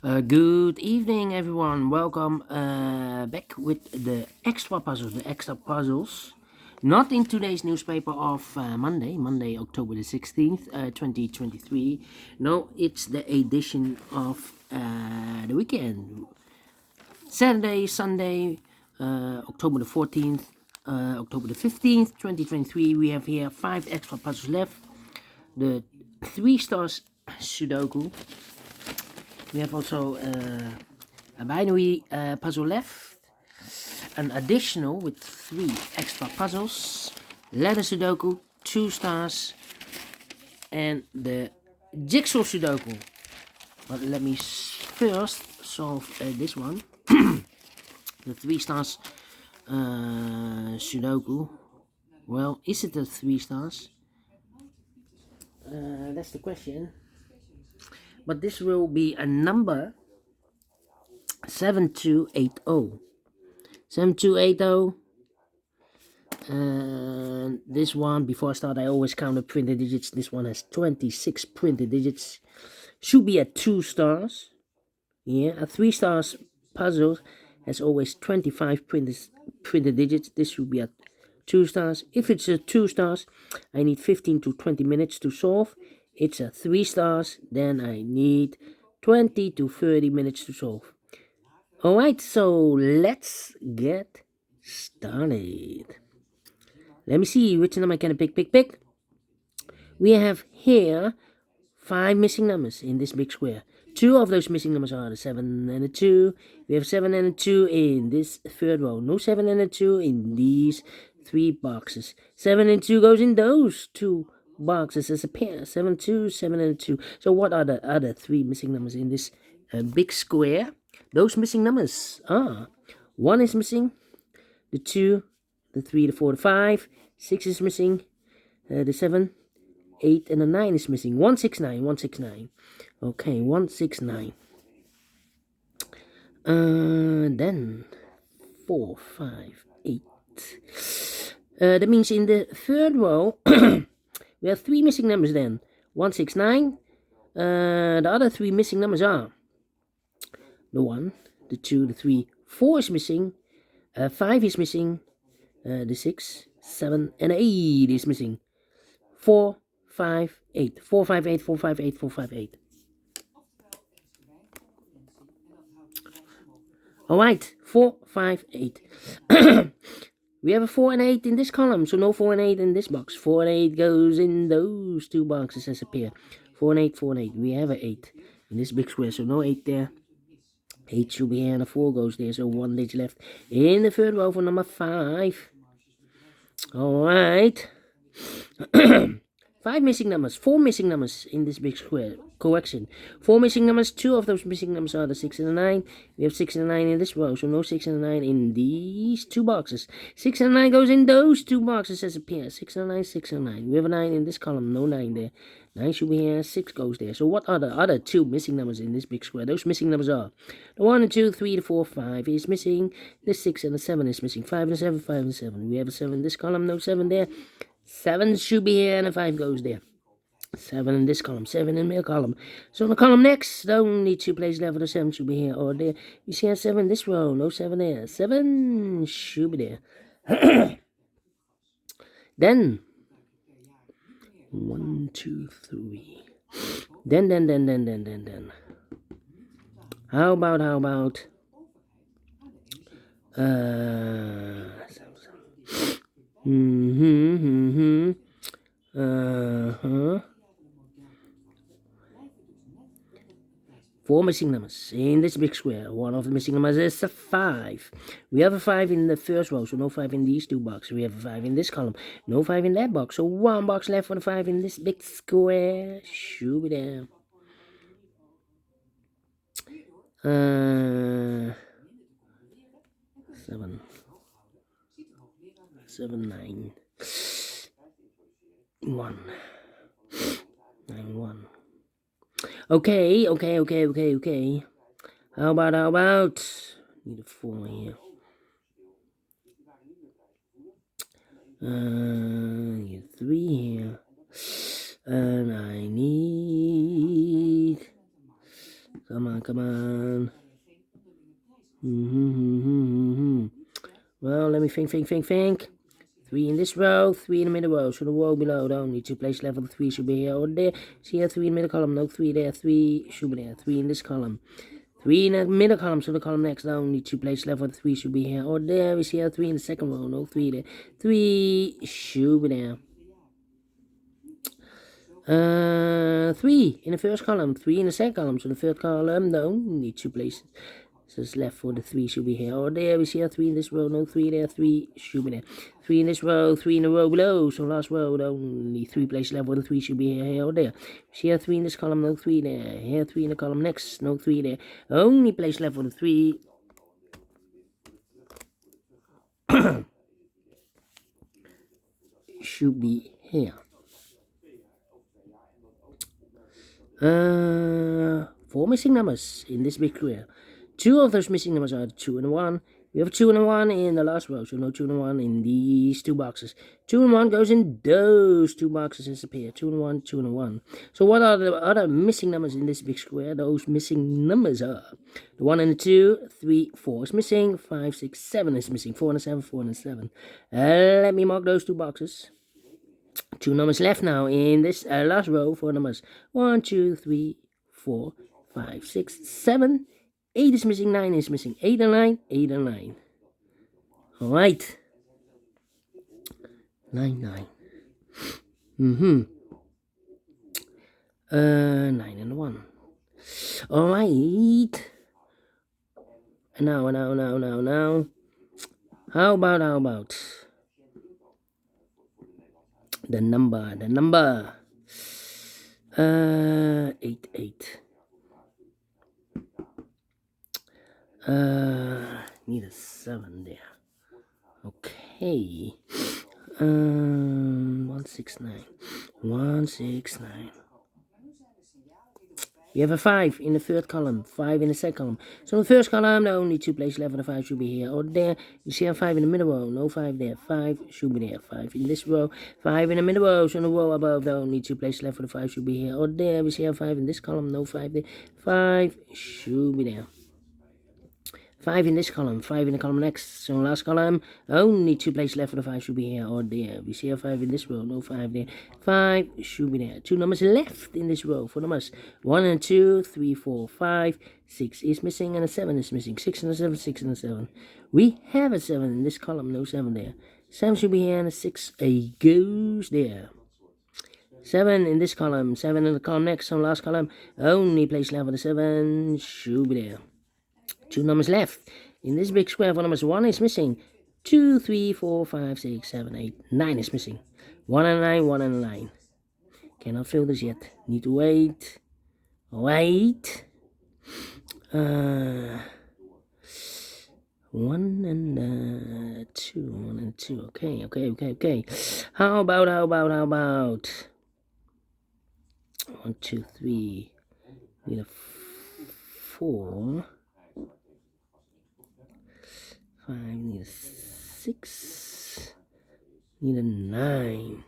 Good evening, everyone. Welcome back with the extra puzzles. The extra puzzles, not in today's newspaper of Monday, October the 16th, 2023. No, it's the edition of the weekend, Saturday, Sunday, October the 14th, October the 15th, 2023. We have here 5 extra puzzles left. The 3 stars Sudoku. We have also a binary puzzle left, an additional with 3 extra puzzles, letter Sudoku, 2 stars, and the jigsaw Sudoku. But let me first solve this one, the 3 stars Sudoku. Well, is it a 3 stars? That's the question. But this will be a number 7280. 7280. And this one, before I start, I always count the printed digits. This one has 26 printed digits. Should be at 2 stars. Yeah, a 3 stars puzzle has always 25 printed digits. This should be at 2 stars. If it's a 2 stars, I need 15 to 20 minutes to solve. It's a 3 stars, then I need 20 to 30 minutes to solve. Alright, so let's get started. Let me see which number can I pick. We have here 5 missing numbers in this big square. 2 of those missing numbers are the 7 and the 2. We have 7 and a 2 in this third row. No 7 and a 2 in these 3 boxes. 7 and 2 goes in those 2 boxes as a pair. 7, 2, 7 and 2. So what are the other 3 missing numbers in this big square? Those missing numbers are 1 is missing, the 2, the 3, the 4, the 5, 6 is missing, the 7, 8, and the 9 is missing. 169, 169. Okay, 169. Then 4, 5, 8. That means in the third row, we have 3 missing numbers then. 169. The other 3 missing numbers are the 1, the 2, the 3, 4 is missing, 5 is missing, the 6, 7, and 8 is missing. 4, 5, 8. 4, 5, 8, 4, 5, 8, 4, 5, 8. Alright, 4, 5, 8. We have a 4 and 8 in this column, so no 4 and 8 in this box. 4 and 8 goes in those 2 boxes as a pair. 4 and 8, 4 and 8. We have an 8 in this big square, so no 8 there. 8 should be here, and a 4 goes there, so 1 digit left in the third row for number 5. Alright. 5 missing numbers, 4 missing numbers in this big square. Correction. 4 missing numbers, 2 of those missing numbers are the 6 and the 9. We have 6 and the 9 in this row, so no 6 and the 9 in these 2 boxes. 6 and the 9 goes in those 2 boxes as a pair. 6 and the 9, 6 and the 9. We have a 9 in this column, no 9 there. 9 should be here, 6 goes there. So what are the other 2 missing numbers in this big square? Those missing numbers are the 1 and 2, 3, the 4, 5 is missing. The 6 and the 7 is missing. 5 and the 7, 5 and 7. We have a 7 in this column, no 7 there. 7 should be here, and a 5 goes there. 7 in this column, 7 in the middle column. So in the column next, the only 2 places left for the 7 should be here or there. You see a 7 in this row, no 7 there. 7 should be there. Then 1, 2, 3. Then. How about uh-huh. 4 missing numbers in this big square. One of the missing numbers is a 5. We have a 5 in the first row, so no 5 in these 2 boxes. We have a 5 in this column, no 5 in that box. So 1 box left for the 5 in this big square. Should be there. 7, 9, 1, 9, 1. Okay. How about? Need a 4 here. Need 3 here. And I need Come on, come on. Well, let me think. 3 in this row, 3 in the middle row. So the row below, don't need to place level. 3 should be here or there. See here, 3 in the middle column, no 3 there. 3 should be there. 3 in this column. 3 in the middle column, so the column next down need to place level. 3 should be here or there. We see here 3 in the second row, no 3 there. 3 should be there. 3 in the first column, 3 in the second column, so the third column, no, need 2 places. So it's left for the 3 should be here or there. We see here 3 in this row, no 3 there, 3 should be there. 3 in this row, 3 in the row below, so last row, only 3 places left for the 3 should be here or there. We see here 3 in this column, no 3 there. Here 3 in the column next, no 3 there. Only place left for the 3 should be here. 4 missing numbers in this big square. 2 of those missing numbers are 2 and 1. We have 2 and 1 in the last row, so no 2 and 1 in these 2 boxes. 2 and 1 goes in those 2 boxes and disappear. 2 and 1, 2 and 1. So what are the other missing numbers in this big square? Those missing numbers are the 1 and the 2, 3, 4 is missing, 5, 6, 7 is missing, 4 and a 7, 4 and a 7. Let me mark those 2 boxes. 2 numbers left now in this last row. 4 numbers. 1, 2, 3, 4, 5, 6, 7. 8 is missing, 9 is missing. 8 and 9, 8 and 9. Alright. 9, 9. 9 and 1. Alright. Now. How about the number 8, 8. Need a 7 there. Okay. 169. 169. We have a 5 in the third column, 5 in the second column. So in the first column, the only 2 places left for the 5 should be here or there. You see a 5 in the middle row, no 5 there. 5 should be there. 5 in this row, 5 in the middle row. So in the row above, the only 2 places left for the 5 should be here or there. We see a 5 in this column, no 5 there. 5 should be there. 5 in this column, 5 in the column next. So in the last column, only 2 places left for the 5 should be here or there. We see a 5 in this row, no 5 there. 5 should be there. 2 numbers left in this row. 4 numbers. 1 and 2, 3, 4, 5. 6 is missing and a 7 is missing. 6 and a 7, 6 and a 7. We have a 7 in this column, no 7 there. 7 should be here and a 6 goes there. 7 in this column, 7 in the column next. So last column, only place left for the 7 should be there. 2 numbers left. In this big square, 4 numbers, 1 is missing. 2, 3, 4, 5, 6, 7, 8, 9 is missing. 1 and 9, 1 and 9. Cannot fill this yet. Need to wait. Wait. 1 and 2. 1 and 2. Okay. How about 1, 2, 3. Need a 4. 5, need a 6, need a 9.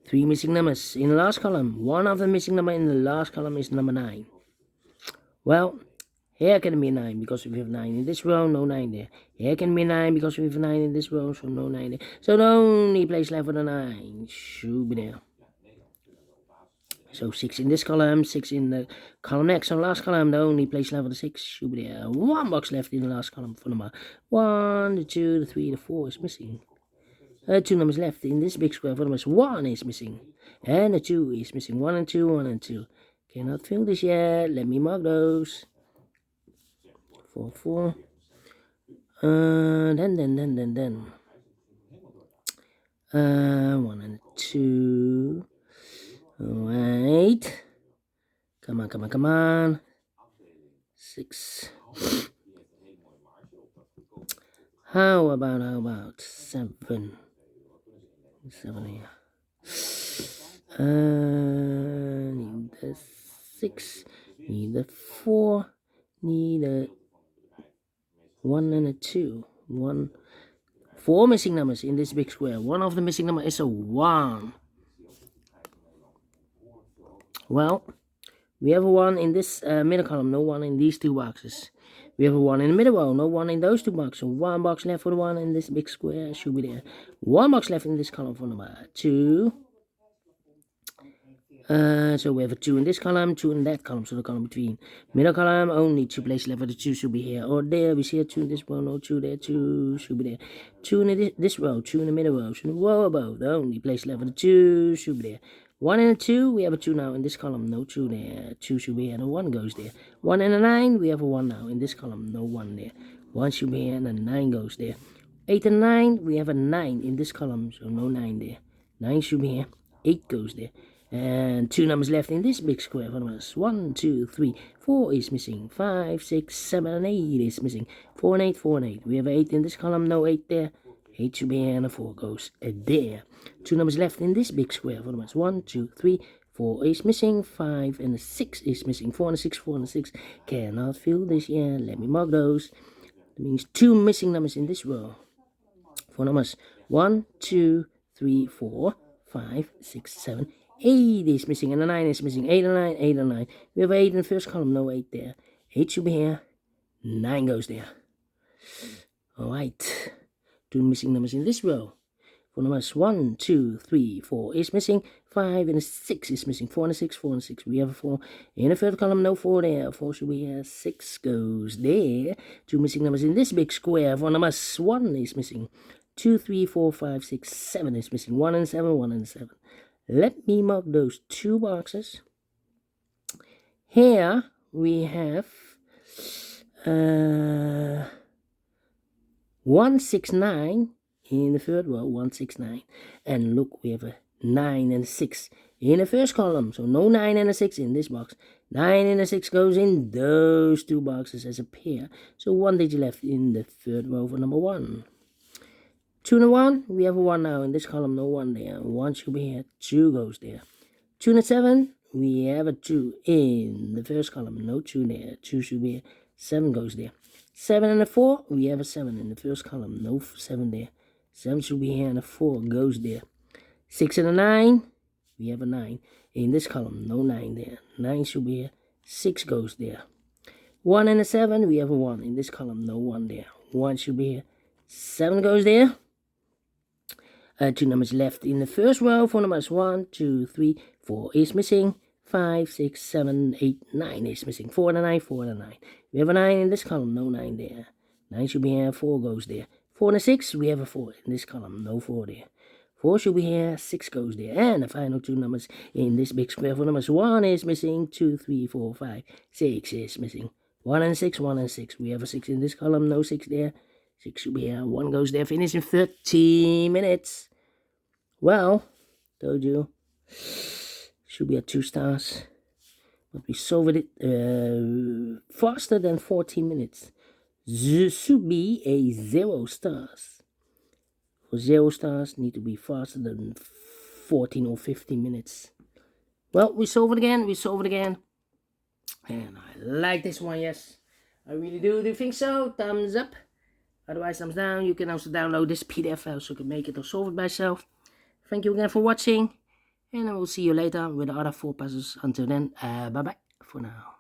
3 missing numbers in the last column. 1 of the missing number in the last column is number 9. Well, here can be 9 because we have 9 in this row, no 9 there. Here can be 9 because we have 9 in this row, so no 9 there. So the only place left for the 9 should be there. So 6 in this column, 6 in the column next. So last column, the only place left for the 6 should be there. 1 box left in the last column for number 1, the 2, the 3, the 4 is missing. 2 numbers left in this big square for numbers. 1 is missing. And the 2 is missing. 1 and 2, 1 and 2. Cannot fill this yet. Let me mark those. 4, 4. Then. 1 and 2. Alright. Come on. 6. How about 7? 7 here. Need the 6. Need the 4. Need a 1 and a 2. 4 missing numbers in this big square. One of the missing numbers is a 1. Well, We have a 1 in this middle column, no 1 in these 2 boxes. We have a 1 in the middle row, no 1 in those 2 boxes. So 1 box left for the 1 in this big square, should be there. 1 box left in this column for number 2. So we have a 2 in this column, 2 in that column, so the column between. Middle column, only 2 places left for the 2 should be here or there. We see a 2 in this row, no 2 there, 2 should be there. 2 in this row, 2 in the middle row, so the row above, the only place left for the 2 should be there. 1 and a 2, we have a 2 now in this column, no 2 there, 2 should be here, and a 1 goes there. 1 and a 9, we have a 1 now in this column, no 1 there. 1 should be here, and a 9 goes there. 8 and 9, we have a 9 in this column, so no 9 there. 9 should be here, 8 goes there. And 2 numbers left in this big square for us. 1, 2, 3, 4 is missing. 5, 6, 7, and 8 is missing. 4 and 8, 4 and 8. We have 8 in this column, no 8 there. 8 should be here, and a 4 goes there. 2 numbers left in this big square for us. 1, 2, 3, 4 is missing. 5 and a 6 is missing. 4 and a 6, 4 and a 6. Cannot fill this here. Let me mark those. That means 2 missing numbers in this row. For numbers 1, 2, 3, 4, 5, 6, 7, 8 is missing, and a 9 is missing. 8 and 9, 8 and 9. We have 8 in the first column, no 8 there. 8 should be here. 9 goes there. Alright. 2 missing numbers in this row. For numbers 1, 2, 3, 4 is missing. 5 and a 6 is missing. 4 and a 6, 4 and a 6. We have a 4 in the third column, no 4 there. 4 should be here. 6 goes there. 2 missing numbers in this big square. For numbers 1 is missing. 2, 3, 4, 5, 6, 7 is missing. 1 and 7, 1 and 7. Let me mark those 2 boxes. Here we have 169 in the third row, 169. And look, we have a 9 and a 6 in the first column. So no 9 and a 6 in this box. 9 and a 6 goes in those 2 boxes as a pair. So 1 digit left in the third row for number 1. 2 and a 1, we have a 1 now in this column, no 1 there. 1 should be here, 2 goes there. 2 and a 7, we have a 2 in the first column, no 2 there. 2 should be here, 7 goes there. 7 and a 4, we have a 7 in the first column, no 7 there. 7 should be here, and a 4 goes there. 6 and a 9, we have a 9 in this column, no 9 there. 9 should be here, 6 goes there. 1 and a 7, we have a 1 in this column, no 1 there. 1 should be here, 7 goes there. 2 numbers left in the first row. For numbers 1, 2, 3, 4 is missing. 5, 6, 7, 8, 9 is missing. 4 and a 9, 4 and a 9. We have a 9 in this column, no 9 there. 9 should be here, 4 goes there. 4 and a 6, we have a 4 in this column, no 4 there. 4 should be here, 6 goes there. And the final 2 numbers in this big square for numbers 1 is missing. 2, 3, 4, 5, 6 is missing. 1 and 6, 1 and 6. We have a 6 in this column, no 6 there. 6 should be here, 1 goes there. Finish in 30 minutes. Well, told you, should be at 2 stars. But we solved it faster than 14 minutes. Should be a 0 stars. For 0 stars, need to be faster than 14 or 15 minutes. Well, we solve it again, And I like this one, yes. I really do. Do you think so? Thumbs up. Otherwise, thumbs down. You can also download this PDF file so you can make it or solve it by yourself. Thank you again for watching. And I will see you later with the other 4 puzzles. Until then, bye-bye for now.